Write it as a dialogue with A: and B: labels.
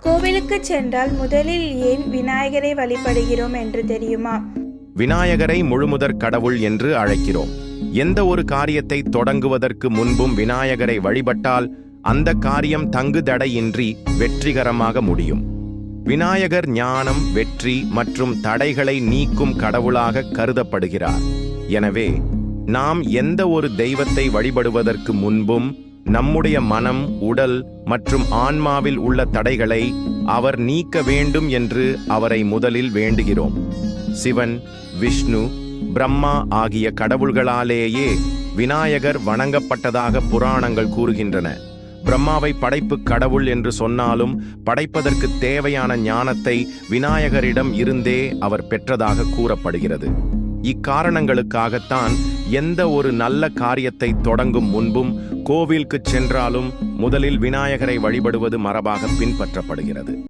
A: கோவிலுக்கு சென்றால் முதலில் ஏன் விநாயகரை வழிபடுகிறோம் என்று தெரியுமா?
B: விநாயகரை முழுமுதற் கடவுள் என்று அழைக்கிறோம். எந்த ஒரு காரியத்தை தொடங்குவதற்கு முன்பும் விநாயகரை வழிபட்டால் அந்த காரியம் தங்குதடையின்றி வெற்றிகரமாக முடியும். விநாயகர் ஞானம், வெற்றி மற்றும் தடைகளை நீக்கும் கடவுளாக கருதப்படுகிறார். எனவே நாம் எந்த ஒரு தெய்வத்தை வழிபடுவதற்கு முன்பும் நம்முடைய மனம், உடல் மற்றும் ஆன்மாவில் உள்ள தடைகளை அவர் நீக்க வேண்டும் என்று அவரை முதலில் வேண்டுகிறோம். சிவன், விஷ்ணு, பிரம்மா ஆகிய கடவுள்களாலேயே விநாயகர் வணங்கப்பட்டதாக புராணங்கள் கூறுகின்றன. பிரம்மாவை படைப்பு கடவுள் என்று சொன்னாலும் படைப்பதற்கு தேவையான ஞானத்தை விநாயகரிடம் இருந்தே அவர் பெற்றதாக கூறப்படுகிறது. இக்காரணங்களுக்காகத்தான் எந்த ஒரு நல்ல காரியத்தை தொடங்கும் முன்பும் கோவிலுக்கு சென்றாலும் முதலில் விநாயகரை வழிபடுவது மரபாக பின்பற்றப்படுகிறது.